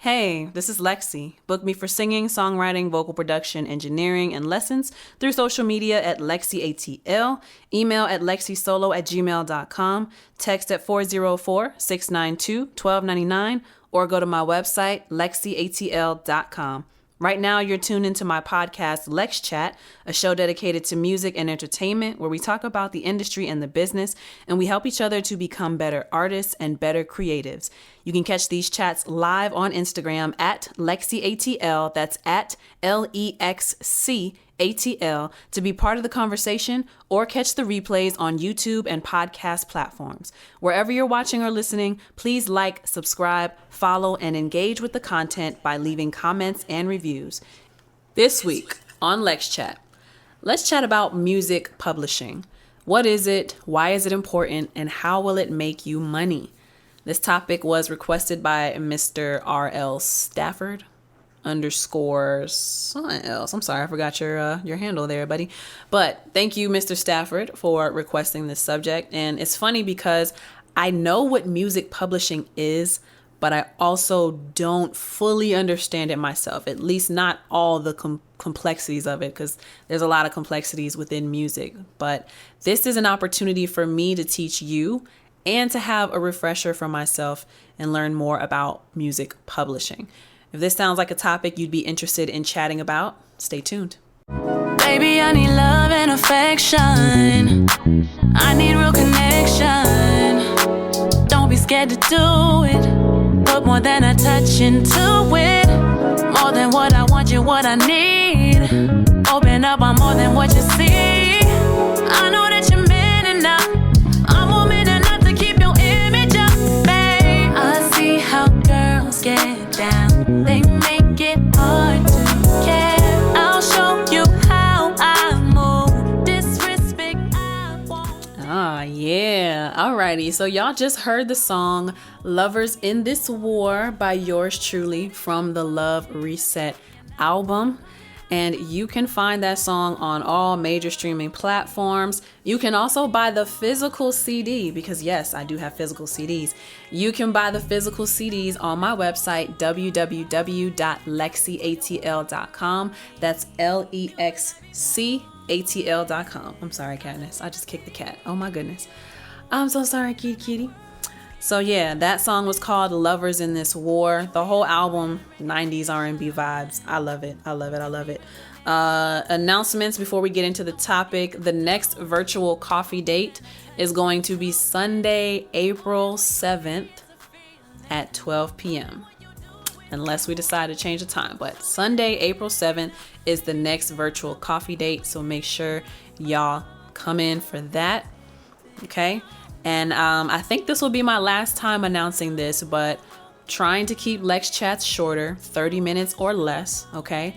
Hey, this is Lexi. Book me for singing, songwriting, vocal production, engineering, and lessons through social media at LexCATL, email at lexisolo@gmail.com, text at 404-692-1299, or go to my website, LexCATL.com. Right now, you're tuned into my podcast, LEXCHAT, a show dedicated to music and entertainment, where we talk about the industry and the business, and we help each other to become better artists and better creatives. You can catch these chats live on Instagram at LexCATL, that's at LEXCATL, to be part of the conversation, or catch the replays on YouTube and podcast platforms. Wherever you're watching or listening, please like, subscribe, follow, and engage with the content by leaving comments and reviews. This week on LexChat, let's chat about music publishing. What is it? Why is it important? And how will it make you money? This topic was requested by Mr. R.L. Stafford _ something else. I'm sorry, I forgot your handle there, buddy. But thank you, Mr. Stafford, for requesting this subject. And it's funny because I know what music publishing is, but I also don't fully understand it myself, at least not all the complexities of it, because there's a lot of complexities within music. But this is an opportunity for me to teach you and to have a refresher for myself and learn more about music publishing. If this sounds like a topic you'd be interested in chatting about, stay tuned. Baby, I need love and affection. I need real connection. Don't be scared to do it. Put more than a touch into it. More than what I want, you what I need. Open up, I'm more than what you see. I know that you're man enough. I'm woman enough to keep your image up, babe. I see how girls get down. They make it hard to care. I'll show you how I move. Disrespect I won't. Yeah. Alrighty. So y'all just heard the song Lovers in This War by yours truly from the Love Reset album. And you can find that song on all major streaming platforms. You can also buy the physical CD because, yes, I do have physical CDs. You can buy the physical CDs on my website, www.lexcatl.com. That's LEXCATL.com. I'm sorry, Katniss. I just kicked the cat. Oh, my goodness. I'm so sorry, kitty. So yeah, that song was called Lovers in This War. The whole album, 90s R&B vibes. I love it. Announcements before we get into the topic. The next virtual coffee date is going to be Sunday, April 7th at 12 p.m. Unless we decide to change the time. But Sunday, April 7th is the next virtual coffee date. So make sure y'all come in for that. Okay. And I think this will be my last time announcing this, but trying to keep Lex Chats shorter, 30 minutes or less, okay?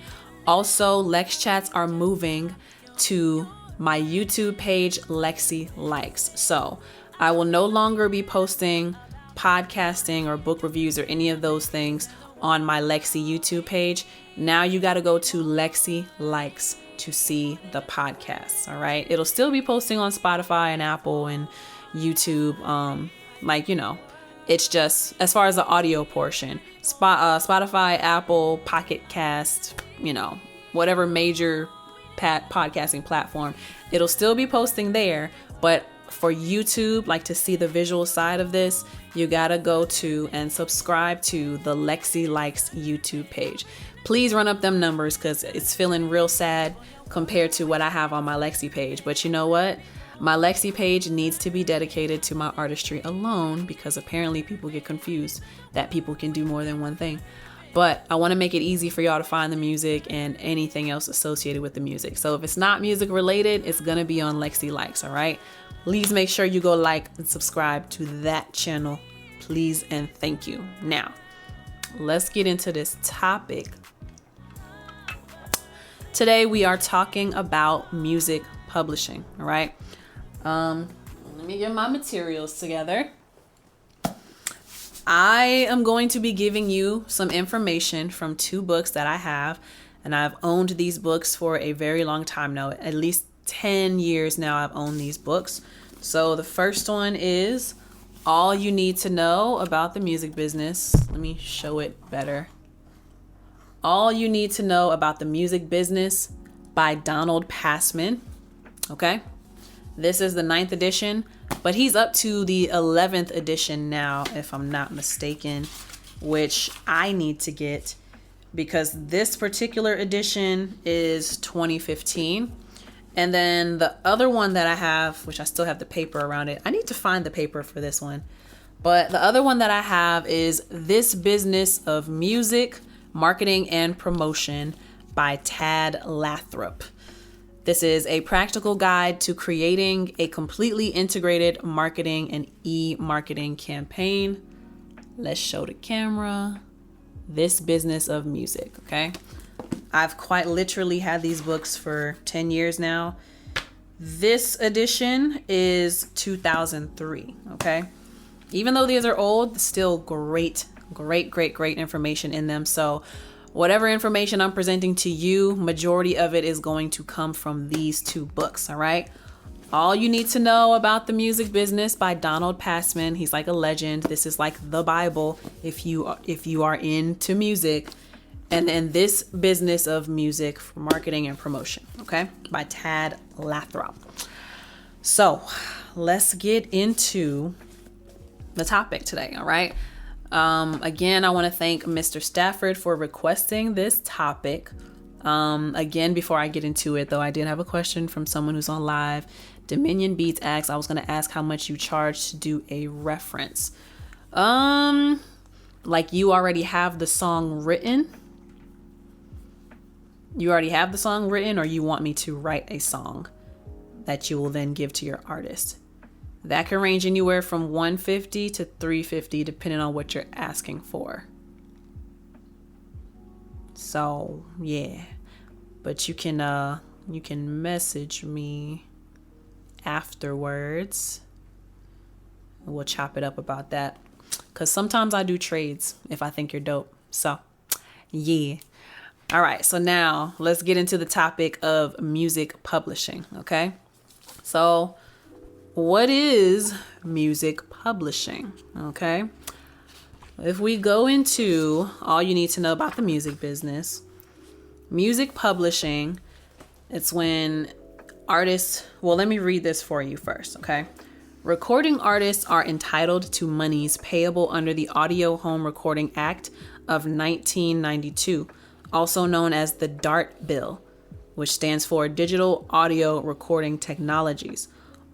Also, Lex Chats are moving to my YouTube page, Lexi Likes. So I will no longer be posting podcasting or book reviews or any of those things on my Lexi YouTube page. Now you got to go to Lexi Likes to see the podcasts, all right? It'll still be posting on Spotify and Apple and YouTube, it's just as far as the audio portion, Spotify, Apple, Pocket Cast, whatever major podcasting platform, it'll still be posting there. But for YouTube, like to see the visual side of this, you gotta go to and subscribe to the Lexi Likes YouTube page. Please run up them numbers because it's feeling real sad compared to what I have on my Lexi page. But you know what? My Lexi page needs to be dedicated to my artistry alone because apparently people get confused that people can do more than one thing. But I want to make it easy for y'all to find the music and anything else associated with the music. So if it's not music related, it's going to be on Lexi Likes, all right? Please make sure you go like and subscribe to that channel, please and thank you. Now, let's get into this topic. Today we are talking about music publishing, all right? Let me get my materials together. I am going to be giving you some information from 2 books that I have, and I've owned these books for a very long time now. At least 10 years now I've owned these books. So the first one is All You Need to Know About the Music Business. Let me show it better. All You Need to Know About the Music Business by Donald Passman. Okay. This is the 9th edition, but he's up to the 11th edition now, if I'm not mistaken, which I need to get because this particular edition is 2015. And then the other one that I have, which I still have the paper around it, I need to find the paper for this one. But the other one that I have is This Business of Music, Marketing and Promotion by Tad Lathrop. This is a practical guide to creating a completely integrated marketing and e-marketing campaign. Let's show the camera. This Business of Music, okay? I've quite literally had these books for 10 years now. This edition is 2003, okay? Even though these are old, still great information in them. So whatever information I'm presenting to you, majority of it is going to come from these two books, all right? All You Need to Know About the Music Business by Donald Passman. He's like a legend. This is like the Bible if you are into music. And then This Business of Music for Marketing and Promotion, okay, by Tad Lathrop. So let's get into the topic today, all right? Again, I want to thank Mr. Stafford for requesting this topic. Again, before I get into it, though, I did have a question from someone who's on live. Dominion Beats asked, I was going to ask how much you charge to do a reference. Like you already have the song written? You already have the song written, or you want me to write a song that you will then give to your artist? That can range anywhere from $150 to $350 depending on what you're asking for. So yeah, but you can message me afterwards. We'll chop it up about that, because sometimes I do trades if I think you're dope. So yeah. All right, so now let's get into the topic of music publishing, okay? So what is music publishing, okay? If we go into All You Need to Know About the Music Business, music publishing, it's when artists, well, let me read this for you first, okay? Recording artists are entitled to monies payable under the Audio Home Recording Act of 1992, also known as the DART Bill, which stands for Digital Audio Recording Technologies.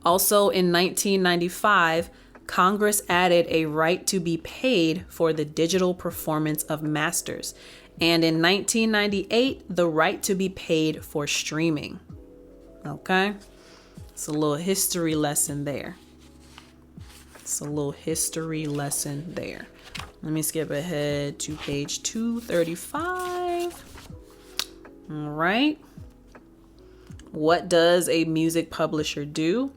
Also in 1995, Congress added a right to be paid for the digital performance of masters. And in 1998, the right to be paid for streaming. Okay? It's a little history lesson there. Let me skip ahead to page 235. All right. What does a music publisher do?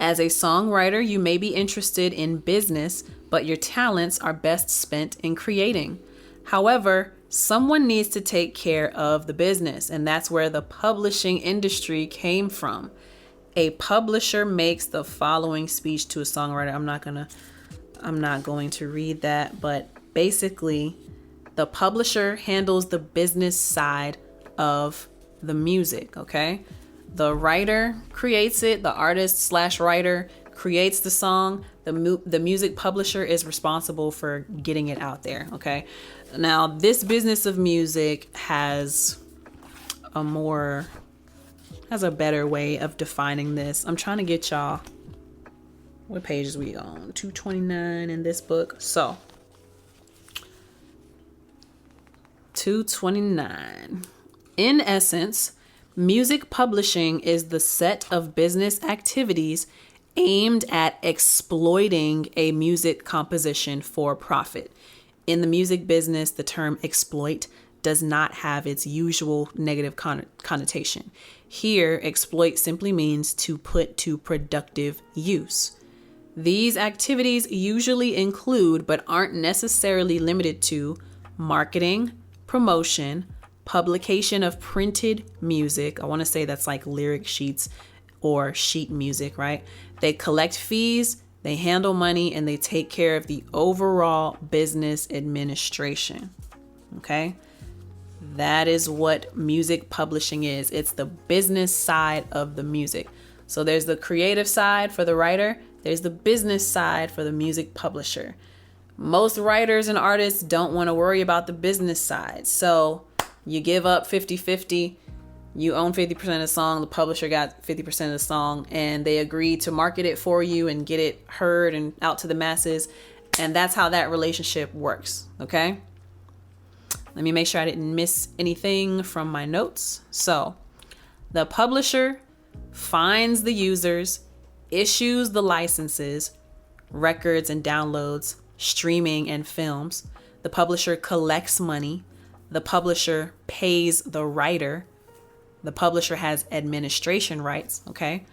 As a songwriter, you may be interested in business, but your talents are best spent in creating. However, someone needs to take care of the business, and that's where the publishing industry came from. A publisher makes the following speech to a songwriter. I'm not going to read that, but basically, the publisher handles the business side of the music, okay? The writer creates it, the artist / writer creates the song. The music publisher is responsible for getting it out there, okay? Now, This Business of Music has a better way of defining this. I'm trying to get y'all, what page is we on? 229 in this book. So, 229. In essence, music publishing is the set of business activities aimed at exploiting a music composition for profit. In the music business, the term exploit does not have its usual negative connotation. Here, exploit simply means to put to productive use. These activities usually include, but aren't necessarily limited to, marketing, promotion, publication of printed music. I want to say that's like lyric sheets or sheet music, right? They collect fees They handle money and they take care of the overall business administration. Okay? That is what music publishing is. It's the business side of the music. So there's the creative side for the writer. There's the business side for the music publisher. Most writers and artists don't want to worry about the business side. So you give up 50-50. You own 50% of the song. The publisher got 50% of the song, and they agree to market it for you and get it heard and out to the masses. And that's how that relationship works. Okay? Let me make sure I didn't miss anything from my notes. So the publisher finds the users, issues the licenses, records and downloads, streaming and films. The publisher collects money. The publisher pays the writer. The publisher has administration rights, okay?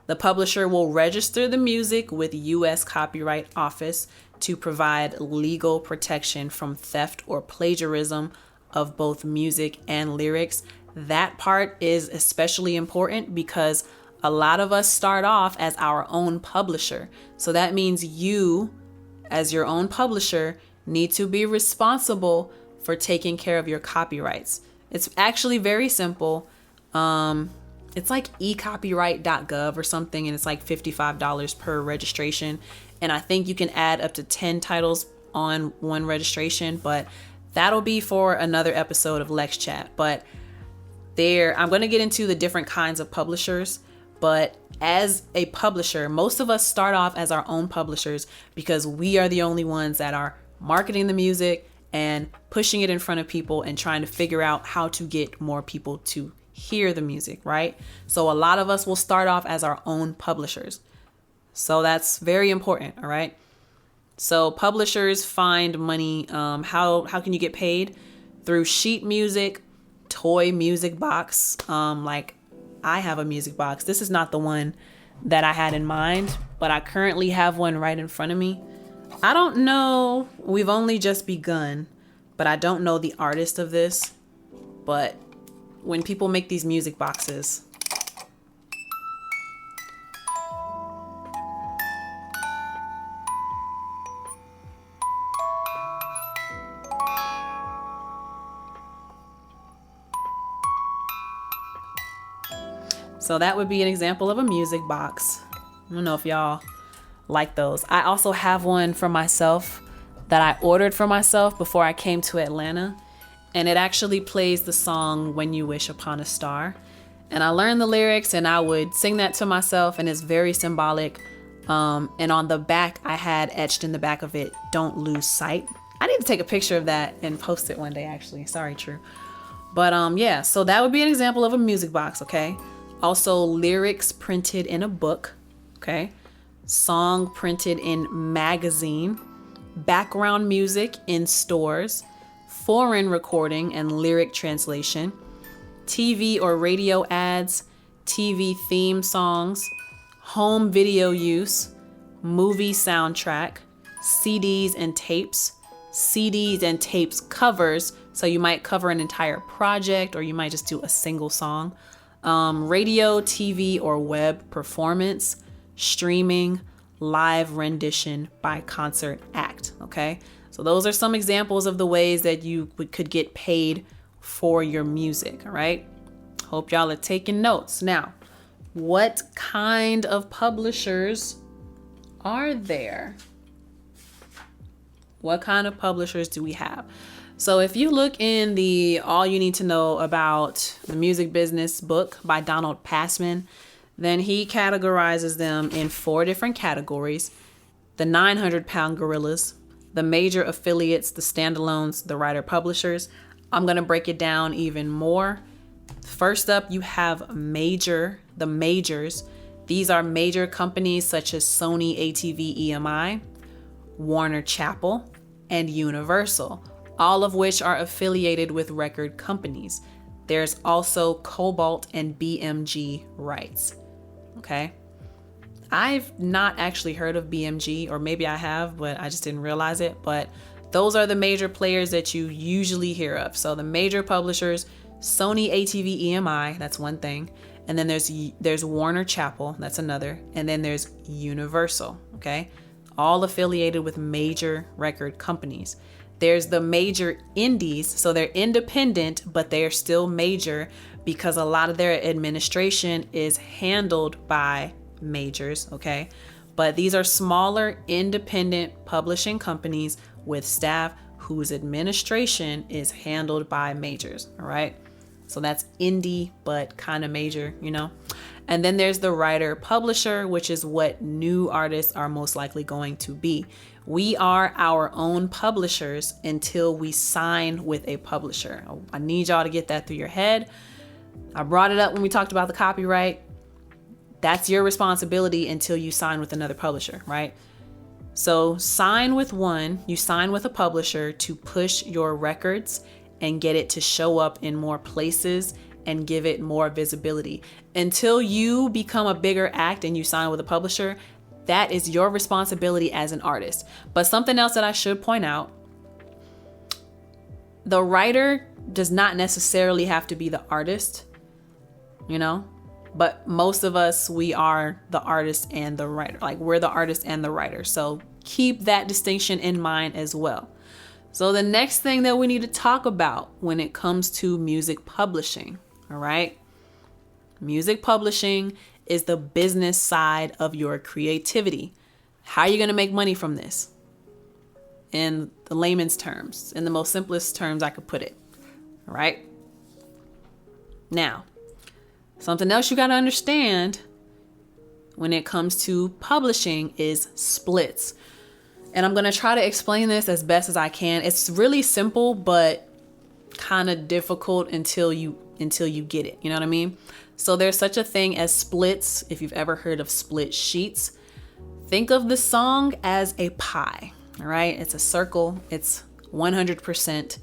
The publisher will register the music with U.S. Copyright Office to provide legal protection from theft or plagiarism of both music and lyrics. That part is especially important because a lot of us start off as our own publisher. So that means you, as your own publisher, need to be responsible for taking care of your copyrights. It's actually very simple. It's like ecopyright.gov or something, and it's like $55 per registration. And I think you can add up to 10 titles on one registration, but that'll be for another episode of LexChat. But I'm going to get into the different kinds of publishers. But as a publisher, most of us start off as our own publishers because we are the only ones that are marketing the music and pushing it in front of people and trying to figure out how to get more people to hear the music, right? So a lot of us will start off as our own publishers. So that's very important, all right? So publishers find money. How can you get paid? Through sheet music, toy music box. Like I have a music box. This is not the one that I had in mind, but I currently have one right in front of me. I don't know. We've only just begun, but I don't know the artist of this. But when people make these music boxes, so that would be an example of a music box. I don't know if y'all like those. I also have one for myself that I ordered for myself before I came to Atlanta. And it actually plays the song When You Wish Upon a Star. And I learned the lyrics and I would sing that to myself, and it's very symbolic. And on the back, I had etched in the back of it, "Don't lose sight." I need to take a picture of that and post it one day, actually. Sorry, True. But yeah, so that would be an example of a music box, okay? Also, lyrics printed in a book, okay? Song printed in magazine, background music in stores, foreign recording and lyric translation, TV or radio ads, TV theme songs, home video use, movie soundtrack, CDs and tapes covers. So you might cover an entire project, or you might just do a single song. Radio, TV, or web performance, streaming, live rendition by concert act. Okay, so those are some examples of the ways that you could get paid for your music. All right, hope y'all are taking notes. Now, what kind of publishers are there? What kind of publishers do we have? So if you look in the All You Need to Know About the Music Business book by Donald Passman, then he categorizes them in 4 different categories: the 900-pound gorillas, the major affiliates, the standalones, the writer publishers. I'm going to break it down even more. First up, you have the majors. These are major companies such as Sony, ATV, EMI, Warner Chappell, and Universal, all of which are affiliated with record companies. There's also Cobalt and BMG rights. Okay. I've not actually heard of BMG, or maybe I have, but I just didn't realize it. But those are the major players that you usually hear of. So the major publishers: Sony, ATV, EMI, that's one thing. And then there's Warner Chappell, that's another. And then there's Universal, okay? All affiliated with major record companies. There's the major indies, so they're independent, but they are still major because a lot of their administration is handled by majors, okay? But these are smaller independent publishing companies with staff whose administration is handled by majors, all right? So that's indie, but kind of major, you know? And then there's the writer publisher, which is what new artists are most likely going to be. We are our own publishers until we sign with a publisher. I need y'all to get that through your head. I brought it up when we talked about the copyright. That's your responsibility until you sign with another publisher, right? So you sign with a publisher to push your records and get it to show up in more places and give it more visibility. Until you become a bigger act and you sign with a publisher, that is your responsibility as an artist. But something else that I should point out, the writer does not necessarily have to be the artist, you know? But most of us, we are the artist and the writer. Like, we're the artist and the writer. So keep that distinction in mind as well. So the next thing that we need to talk about when it comes to music publishing, all right? Music publishing is the business side of your creativity. How are you going to make money from this? In the layman's terms, in the most simplest terms I could put it, all right? Now, something else you got to understand when it comes to publishing is splits. And I'm going to try to explain this as best as I can. It's really simple, but kind of difficult until you get it. You know what I mean? So there's such a thing as splits. If you've ever heard of split sheets, think of the song as a pie. All right. It's a circle. It's 100%.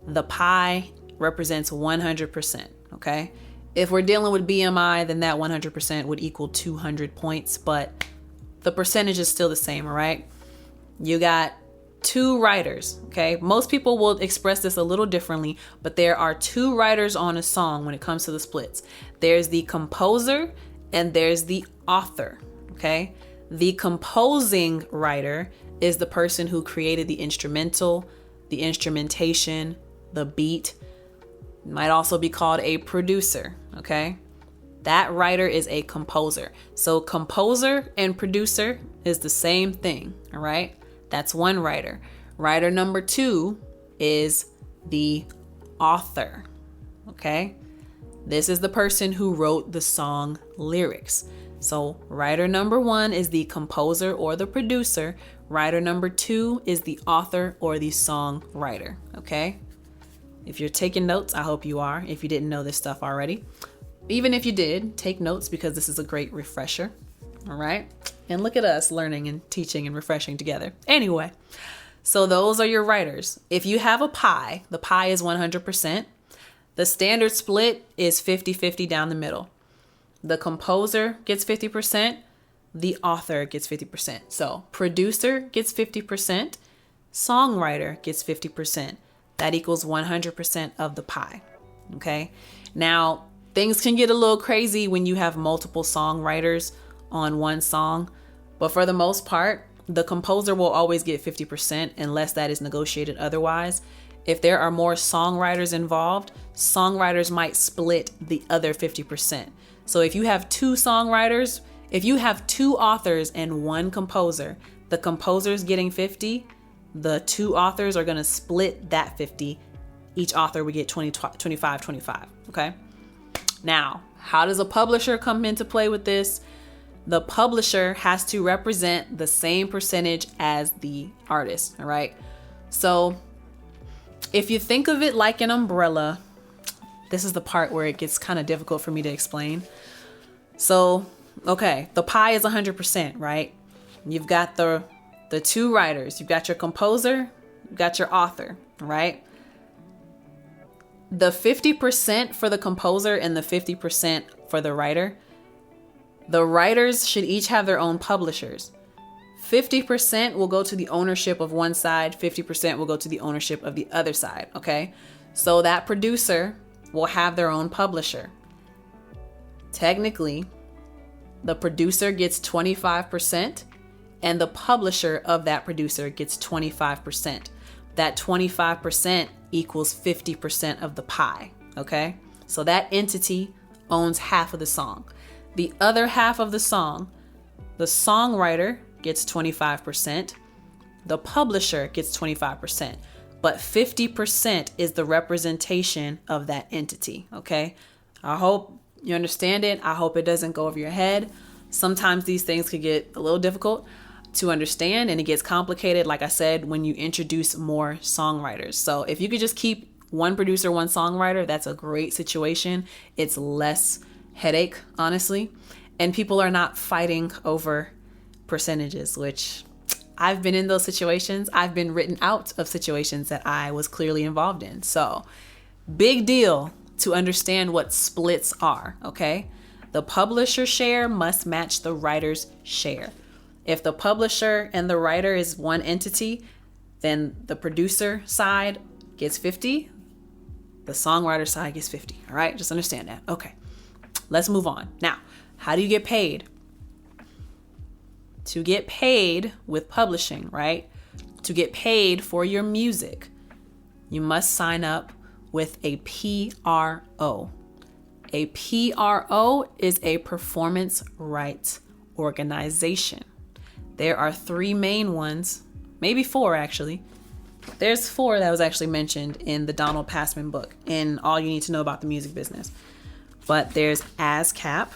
The pie represents 100%. Okay. If we're dealing with BMI, then that 100% would equal 200 points, but the percentage is still the same. All right. You got two writers, okay? Most people will express this a little differently, but there are two writers on a song when it comes to the splits. There's the composer and there's the author, okay? The composing writer is the person who created the instrumental, the instrumentation, the beat. Might also be called a producer, okay? That writer is a composer. So composer and producer is the same thing, all right? That's one writer. Writer number two is the author, okay? This is the person who wrote the song lyrics. So writer number one is the composer or the producer. Writer number two is the author or the songwriter, okay? If you're taking notes, I hope you are, if you didn't know this stuff already. Even if you did, take notes because this is a great refresher, all right? And look at us learning and teaching and refreshing together. Anyway, so those are your writers. If you have a pie, the pie is 100%. The standard split is 50-50 down the middle. The composer gets 50%. The author gets 50%. So producer gets 50%. Songwriter gets 50%. That equals 100% of the pie. Okay. Now, things can get a little crazy when you have multiple songwriters on one song, but for the most part, the composer will always get 50% unless that is negotiated otherwise. If there are more songwriters involved, songwriters might split the other 50%. So if you have two songwriters, if you have two authors and one composer, the composer's getting 50, the two authors are going to split that 50. Each author would get 25, okay? Now, how does a publisher come into play with this? The publisher has to represent the same percentage as the artist, all right? So if you think of it like an umbrella, this is the part where it gets kind of difficult for me to explain. So, okay, the pie is 100%, right? You've got the two writers, you've got your composer, you've got your author, right? The 50% for the composer and the 50% for the writer, the writers should each have their own publishers. 50% will go to the ownership of one side, 50% will go to the ownership of the other side, okay? So that producer will have their own publisher. technically, the producer gets 25% and the publisher of that producer gets 25%. That 25% equals 50% of the pie, okay? So that entity owns half of the song. The other half of the song, the songwriter gets 25%, the publisher gets 25%, but 50% is the representation of that entity, okay? I hope you understand it. I hope it doesn't go over your head. Sometimes these things could get a little difficult to understand, and it gets complicated, like I said, when you introduce more songwriters. So if you could just keep one producer, one songwriter, that's a great situation. It's less headache, honestly. And people are not fighting over percentages, which I've been in those situations. I've been written out of situations that I was clearly involved in. So big deal to understand what splits are, okay? The publisher share must match the writer's share. If the publisher and the writer is one entity, then the producer side gets 50, the songwriter side gets 50, all right? Just understand that. Okay, let's move on. Now, how do you get paid? To get paid with publishing, right? To get paid for your music, you must sign up with a PRO. A PRO is a performance rights organization. There are 3 main ones, maybe 4 actually. There's 4 that was actually mentioned in the Donald Passman book in All You Need to Know About the Music Business. But there's ASCAP,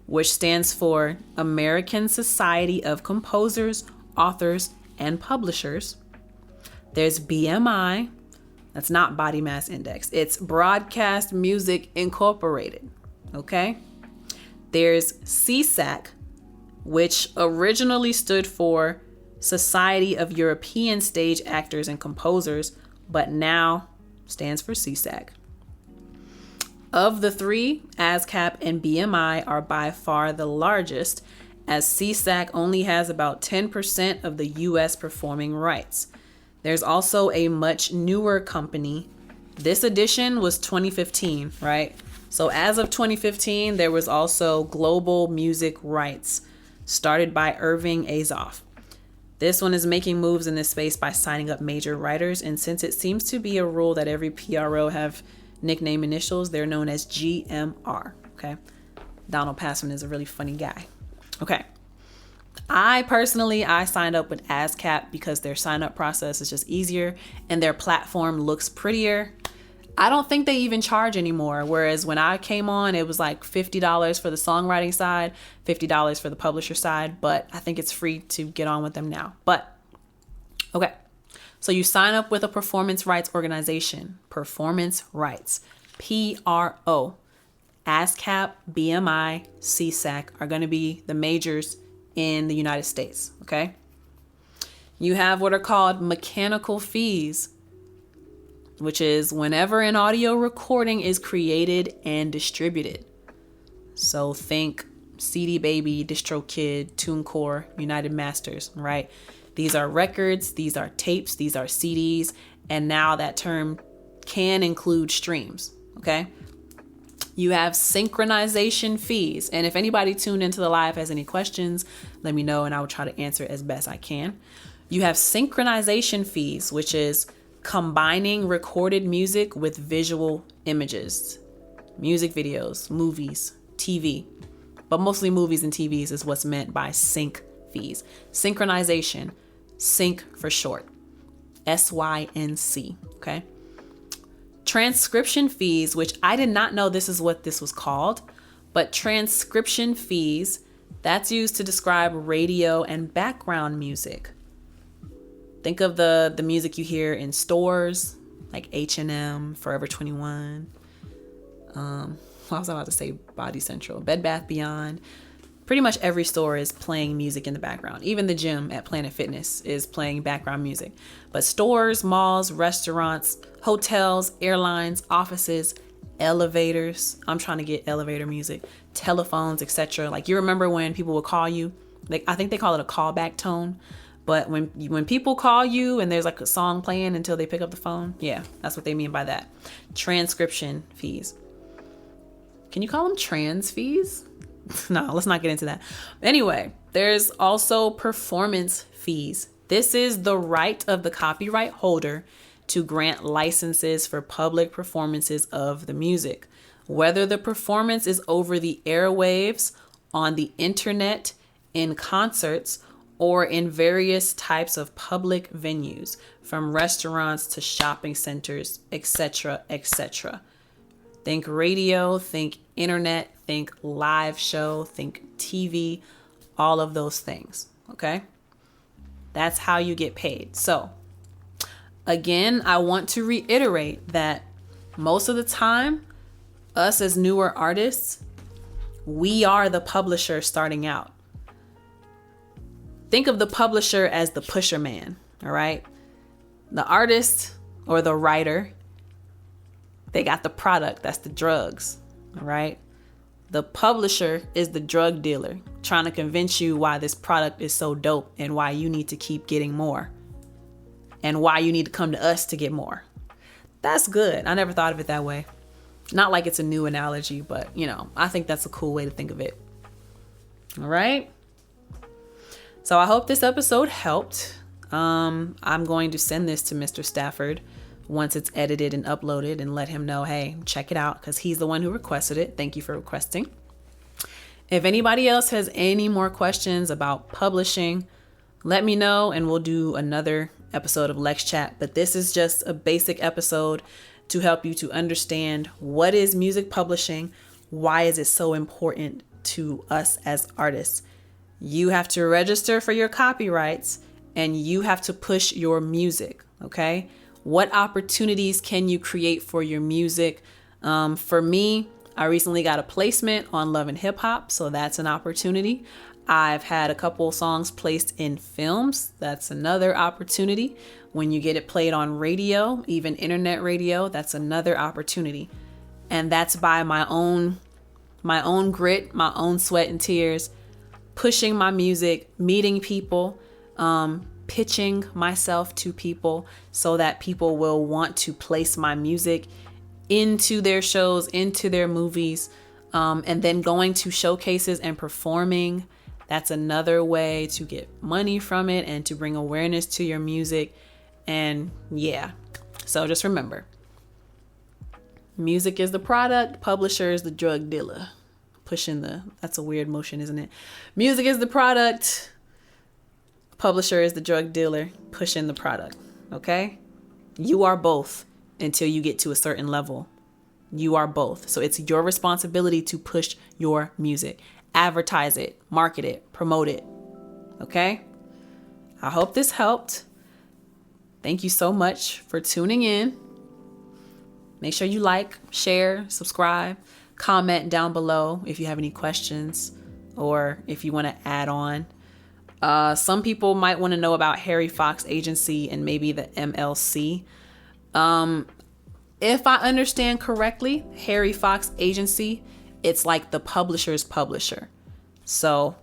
which stands for American Society of Composers, Authors, and Publishers. There's BMI. That's not Body Mass Index. It's Broadcast Music Incorporated, okay? There's CSAC, which originally stood for Society of European Stage Actors and Composers, but now stands for CSAC. Of the 3, ASCAP and BMI are by far the largest, as CSAC only has about 10% of the U.S. performing rights. There's also a much newer company. This edition was 2015, right? So as of 2015, there was also Global Music Rights, started by Irving Azoff. This one is making moves in this space by signing up major writers, and since it seems to be a rule that every PRO have nickname initials, they're known as GMR, okay? Donald Passman is a really funny guy. Okay. I signed up with ASCAP because their sign-up process is just easier and their platform looks prettier. I don't think they even charge anymore, whereas when I came on, it was like $50 for the songwriting side, $50 for the publisher side, but I think it's free to get on with them now. But, okay, so you sign up with a performance rights organization, performance rights, PRO. ASCAP, BMI, CSAC are going to be the majors in the United States, okay? You have what are called mechanical fees, which is whenever an audio recording is created and distributed. So think CD Baby, DistroKid, TuneCore, United Masters, right? These are records, these are tapes, these are CDs, and now that term can include streams, okay? You have synchronization fees. And if anybody tuned into the live has any questions, let me know and I will try to answer as best I can. You have synchronization fees, which is combining recorded music with visual images, music videos, movies, TV, but mostly movies and TVs is what's meant by sync fees. Synchronization, sync for short, SYNC, okay? Transcription fees, which I did not know this is what this was called, but transcription fees, that's used to describe radio and background music. Think of the music you hear in stores like H&M, Forever 21. What was I about to say? Body Central, Bed Bath Beyond. Pretty much every store is playing music in the background. Even the gym at Planet Fitness is playing background music. But stores, malls, restaurants, hotels, airlines, offices, elevators. I'm trying to get elevator music, telephones, etc. Like you remember when people would call you, like I think they call it a callback tone. But when people call you and there's like a song playing until they pick up the phone, yeah, that's what they mean by that. Transcription fees. can you call them trans fees? No, let's not get into that. Anyway, there's also performance fees. This is the right of the copyright holder to grant licenses for public performances of the music, whether the performance is over the airwaves, on the internet, in concerts, or in various types of public venues, from restaurants to shopping centers, etc., etc. Think radio, think internet, think live show, think TV, all of those things, okay? That's how you get paid. So, again, I want to reiterate that most of the time, us as newer artists, we are the publisher starting out. Think of the publisher as the pusher man, all right? The artist or the writer, they got the product, that's the drugs, all right? The publisher is the drug dealer trying to convince you why this product is so dope and why you need to keep getting more and why you need to come to us to get more. That's good. I never thought of it that way. Not like it's a new analogy, but I think that's a cool way to think of it. All right. So I hope this episode helped. I'm going to send this to Mr. Stafford once it's edited and uploaded and let him know, hey, check it out, because he's the one who requested it. Thank you for requesting. If anybody else has any more questions about publishing, let me know and we'll do another episode of LexChat. But this is just a basic episode to help you to understand what is music publishing, why is it so important to us as artists. You have to register for your copyrights and you have to push your music, okay? What opportunities can you create for your music? For me, I recently got a placement on Love and Hip Hop, so that's an opportunity. I've had a couple songs placed in films. That's another opportunity. When you get it played on radio, even internet radio, that's another opportunity. And that's by my own grit, my own sweat and tears, pushing my music, meeting people, pitching myself to people so that people will want to place my music into their shows, into their movies, and then going to showcases and performing. That's another way to get money from it and to bring awareness to your music. And yeah, so just remember, music is the product, publisher is the drug dealer. That's a weird motion, isn't it? Music is the product, publisher is the drug dealer, pushing the product, okay? You are both until you get to a certain level. You are both. So it's your responsibility to push your music, advertise it, market it, promote it, okay? I hope this helped. Thank you so much for tuning in. Make sure you like, share, subscribe, comment down below if you have any questions or if you want to add on. Some people might want to know about Harry Fox Agency and maybe the MLC. If I understand correctly, Harry Fox Agency, it's like the publisher's publisher. So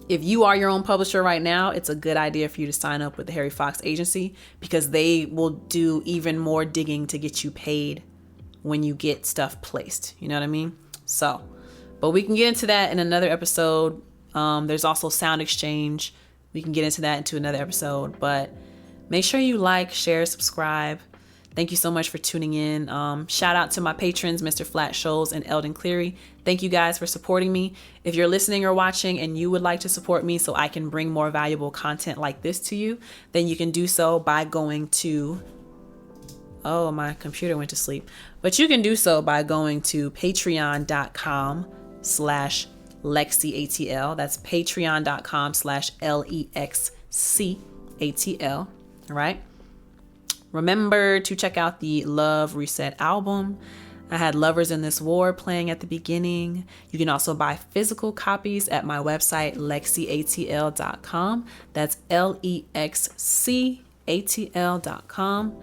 if you are your own publisher right now, it's a good idea for you to sign up with the Harry Fox Agency because they will do even more digging to get you paid when you get stuff placed. You know what I mean? So, but we can get into that in another episode. There's also Sound Exchange. We can get into that into another episode, but make sure you like, share, subscribe. Thank you so much for tuning in. Shout out to my patrons, Mr. Flat Shoals and Eldon Cleary. Thank you guys for supporting me. If you're listening or watching and you would like to support me so I can bring more valuable content like this to you, then you can do so by going to, oh, my computer went to sleep. But you can do so by going to patreon.com/LexCATL. That's patreon.com/LEXCATL. All right. Remember to check out the Love Reset album. I had Lovers in This War playing at the beginning. You can also buy physical copies at my website, LexCATL.com. That's LEXCATL.com.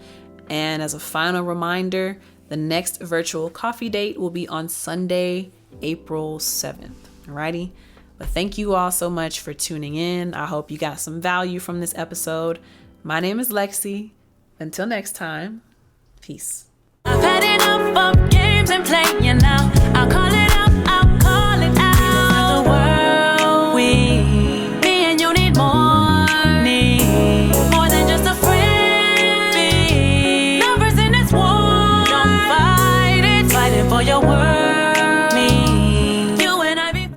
And as a final reminder, the next virtual coffee date will be on Sunday, April 7th. Alrighty. But thank you all so much for tuning in. I hope you got some value from this episode. My name is Lexi. Until next time, peace. had enough of games and playing now. I'll call it out.